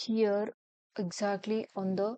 here exactly on the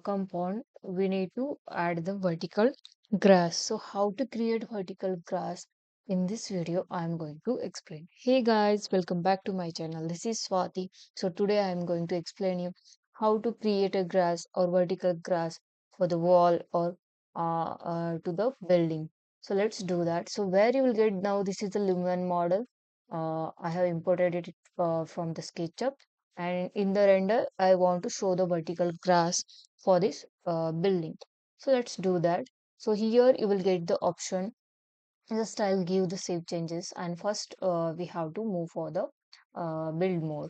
compound we need to add the vertical grass. So how to create vertical grass in this video I'm going to explain. Hey guys, welcome back to my channel. This is Swati. So today I'm going to explain you how to create a grass or vertical grass for the wall or to the building. So let's do that. So where you will get now, this is the Lumion model. I have imported it from the SketchUp, and in the render I want to show the vertical grass for this building. So let's do that. So here you will get the option. Just I'll give the save changes, and first we have to move for the build more.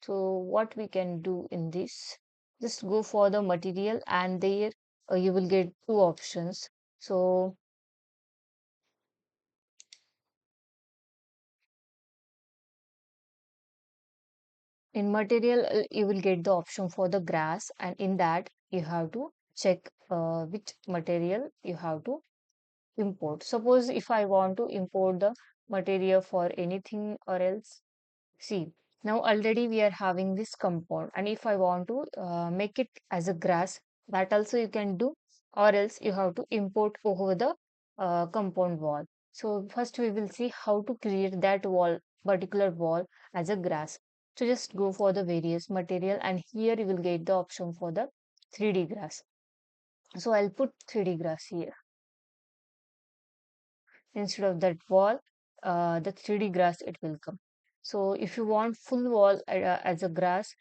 So what we can do in this, just go for the material, and there you will get two options. So in material, you will get the option for the grass, and in that you have to check which material you have to import. Suppose if I want to import the material for anything or else, see, now already we are having this compound, and if I want to make it as a grass, that also you can do, or else you have to import over the compound wall. So first we will see how to create that wall, particular wall as a grass. So just go for the various material, and here you will get the option for the 3D grass. So I'll put 3D grass here instead of that wall. The 3D grass it will come. So if you want full wall as a grass,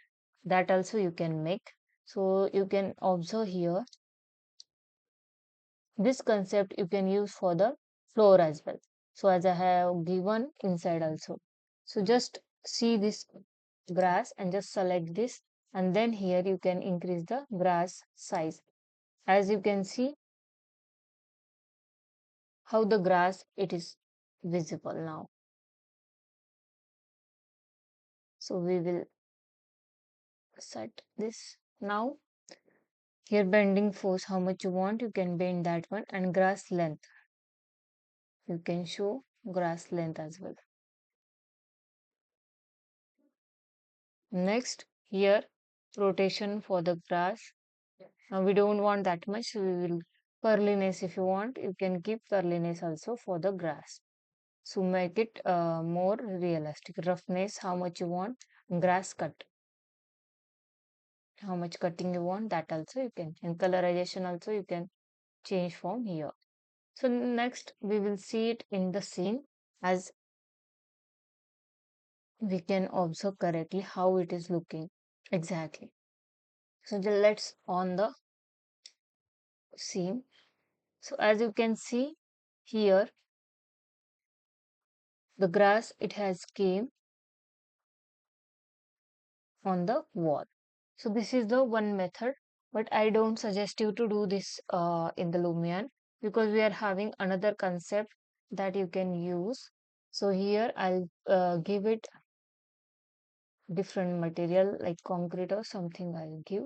that also you can make. So you can observe here, this concept you can use for the floor as well. So as I have given inside also. So just see this grass and just select this, and then here you can increase the grass size. As you can see how the grass it is visible now. So we will set this now. Here bending force, how much you want, you can bend that one, and grass length. You can show grass length as well. Next, here rotation for the grass. Now we don't want that much, so we will curliness if you want, you can keep curliness also for the grass. So make it more realistic. Roughness, how much you want, grass cut. How much cutting you want, that also you can. And colorization also you can change from here. So next we will see it in the scene as we can observe correctly how it is looking exactly. So let's on the scene. So as you can see here, the grass it has came on the wall. So this is the one method, but I don't suggest you to do this in the Lumion, because we are having another concept that you can use. So here I'll give it different material like concrete or something I'll give,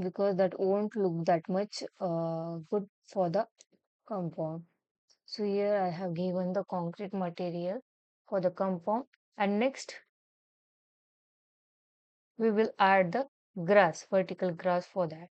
because that won't look that much good for the compound. So here I have given the concrete material for the compound, and next we will add the grass, vertical grass for that.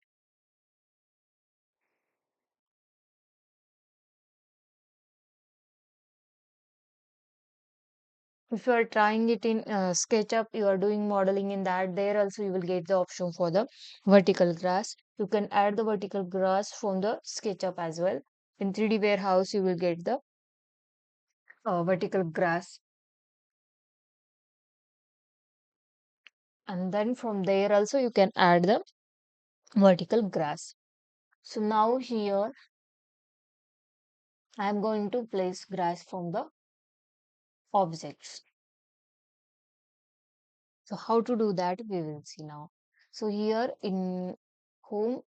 If you are trying it in SketchUp, you are doing modeling in that, there also you will get the option for the vertical grass. You can add the vertical grass from the SketchUp as well. In 3D warehouse, you will get the vertical grass, and then from there also you can add the vertical grass. So now here I am going to place grass from the objects. So how to do that we will see now. So here home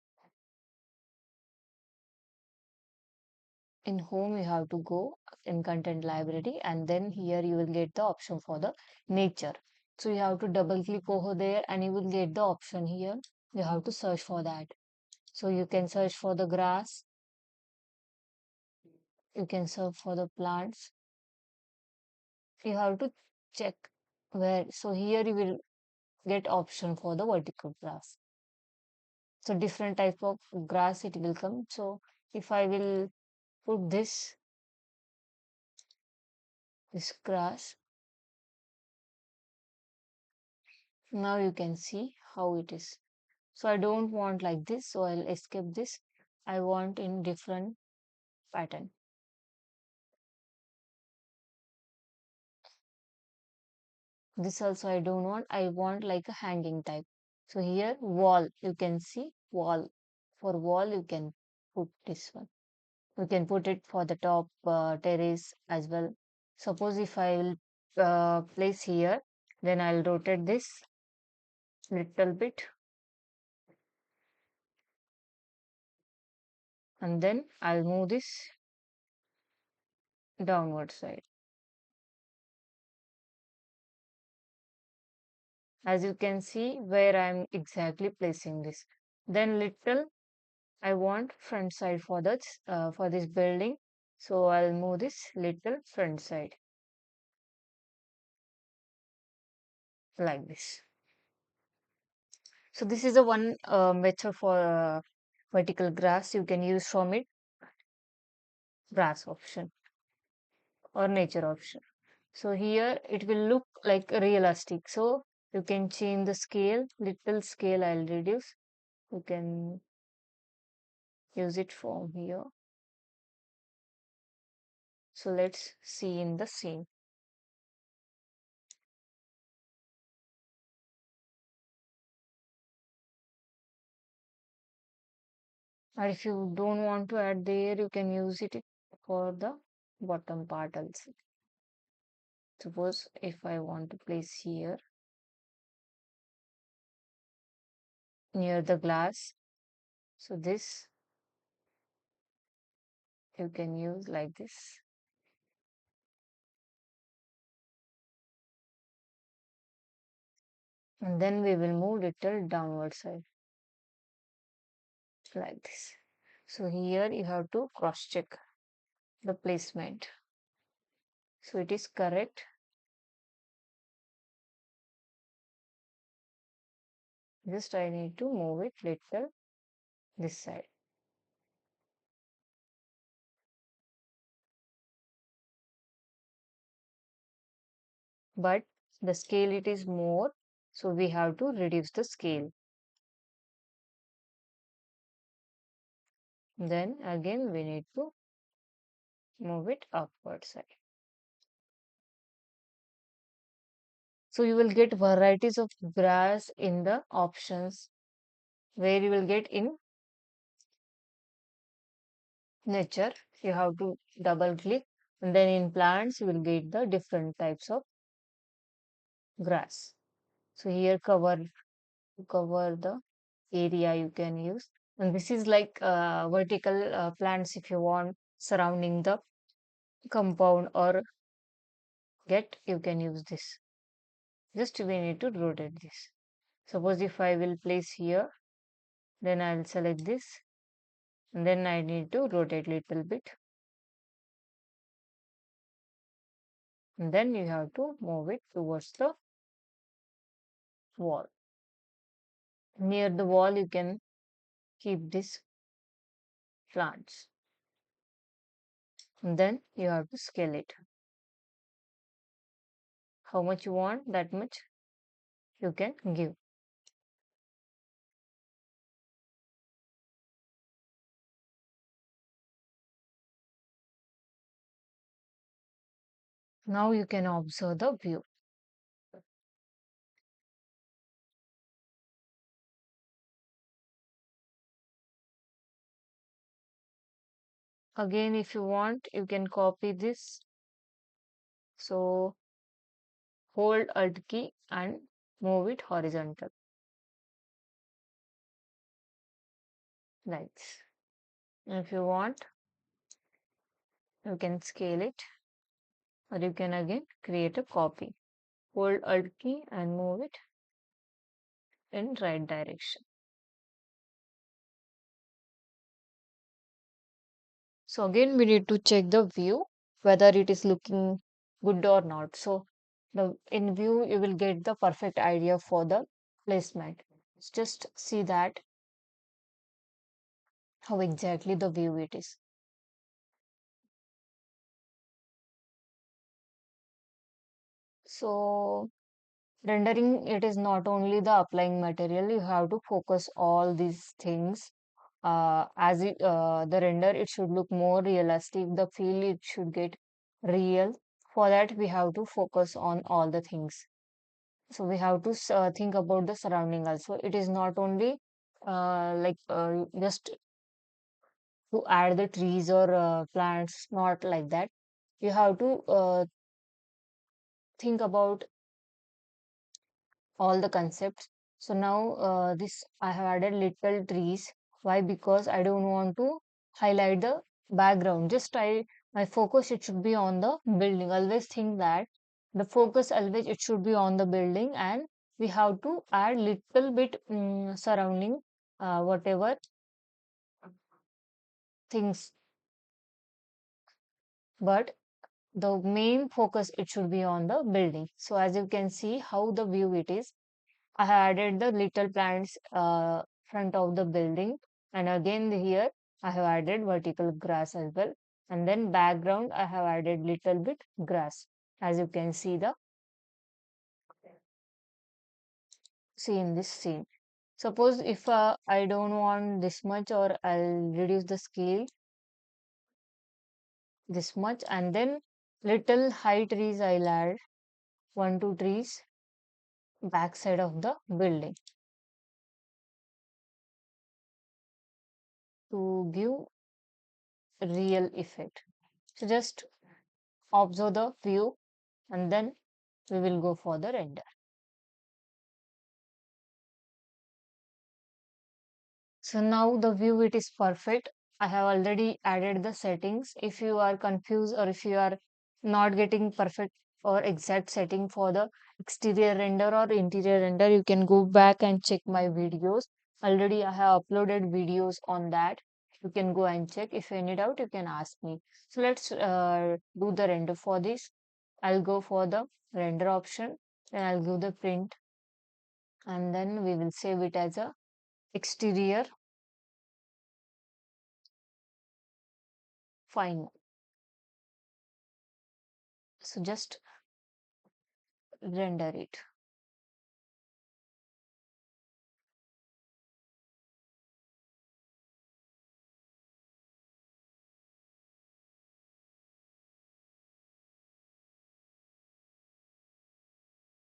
home you have to go in content library, and then here you will get the option for the nature. So you have to double click over there, and you will get the option here. You have to search for that. So you can search for the grass, you can search for the plants, you have to check where. So here you will get option for the vertical grass. So different type of grass it will come. So if I will put this grass, now you can see how it is. So I don't want like this, so I'll escape this. I want in different pattern. This also I don't want. I want like a hanging type. So here wall, you can see wall. For wall, you can put this one. You can put it for the top terrace as well. Suppose if I will place here, then I'll rotate this little bit and then I'll move this downward side. As you can see where I'm exactly placing this. Then little I want front side for this building. So I'll move this little front side like this. So this is a one method for vertical grass. You can use from it grass option or nature option. So here it will look like realistic. So you can change the scale, little scale I'll reduce. You can use it from here. So let's see in the scene. And if you don't want to add there, you can use it for the bottom part also. Suppose if I want to place here near the glass, so this you can use like this. And then we will move little downward side like this. So here you have to cross check the placement. So it is correct. Just I need to move it little this side. But the scale it is more, so we have to reduce the scale. Then again we need to move it upward side. So you will get varieties of grass in the options where you will get in nature. You have to double click and then in plants you will get the different types of grass. So here cover the area you can use. And this is like vertical plants if you want surrounding the compound or get you can use this. Just we need to rotate this. Suppose if I will place here, then I'll select this and then I need to rotate little bit. And then you have to move it towards the wall. Near the wall you can keep this plants. And then you have to scale it. How much you want, that much you can give. Now you can observe the view. Again, if you want, you can copy this. So hold Alt key and move it horizontal. Like this. If you want, you can scale it or you can again create a copy. Hold Alt key and move it in right direction. So again, we need to check the view, whether it is looking good or not. So the in view you will get the perfect idea for the placement. Just see that how exactly the view it is. So rendering, it is not only the applying material, you have to focus all these things. As it the render, it should look more realistic, the feel it should get real. For that we have to focus on all the things. So we have to think about the surrounding also. It is not only just to add the trees or plants, not like that. You have to think about all the concepts. So now this I have added little trees. Why? Because I don't want to highlight the background. Just my focus it should be on the building. Always think that the focus always it should be on the building, and we have to add little bit surrounding whatever things. But the main focus it should be on the building. So as you can see how the view it is. I have added the little plants front of the building, and again here I have added vertical grass as well, and then background I have added little bit grass, as you can see in this scene. Suppose if I don't want this much, or I'll reduce the scale this much, and then little high trees I'll add, one two trees back side of the building to give real effect. So just observe the view, and then we will go for the render. So now the view it is perfect. I have already added the settings. If you are confused, or if you are not getting perfect or exact setting for the exterior render or interior render, you can go back and check my videos. Already I have uploaded videos on that. You can go and check. If any doubt, you can ask me. So let's do the render for this. I'll go for the render option, then I'll give the print, and then we will save it as a exterior final. So just render it.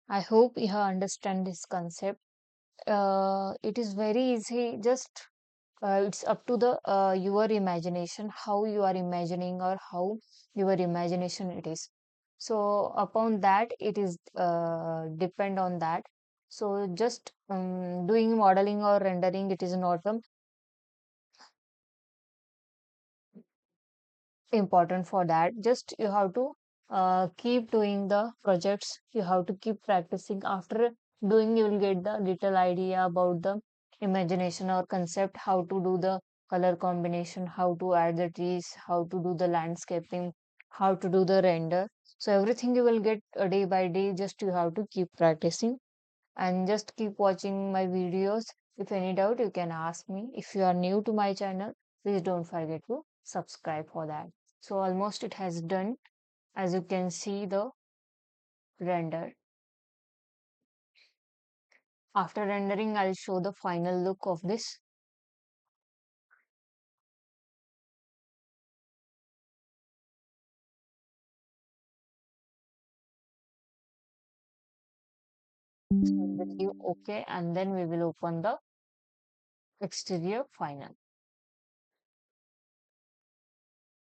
I hope you have understand this concept. It is very easy. Just it's up to the your imagination, how you are imagining, or how your imagination it is. So upon that, it is depend on that. So just doing modeling or rendering, it is not important for that. Just you have to keep doing the projects. You have to keep practicing. After doing, you will get the little idea about the imagination or concept, how to do the color combination, how to add the trees, how to do the landscaping, how to do the render. So everything you will get day by day. Just you have to keep practicing, and just keep watching my videos. If any doubt, you can ask me. If you are new to my channel, please don't forget to subscribe for that. So almost it has done. As you can see the render. After rendering, I'll show the final look of this. So we'll give OK, and then we will open the exterior final.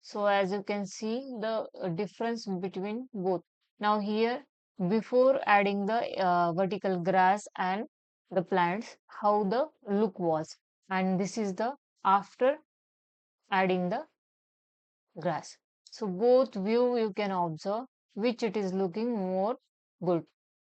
So as you can see the difference between both. Now here, before adding the vertical grass and the plants, how the look was, and this is the after adding the grass. So both view you can observe which it is looking more good.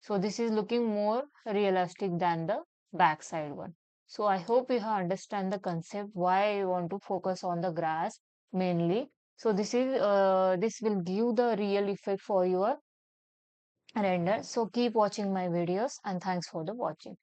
So this is looking more realistic than the backside one. So I hope you have understand the concept why I want to focus on the grass mainly. So this will give the real effect for your render. So keep watching my videos and thanks for the watching.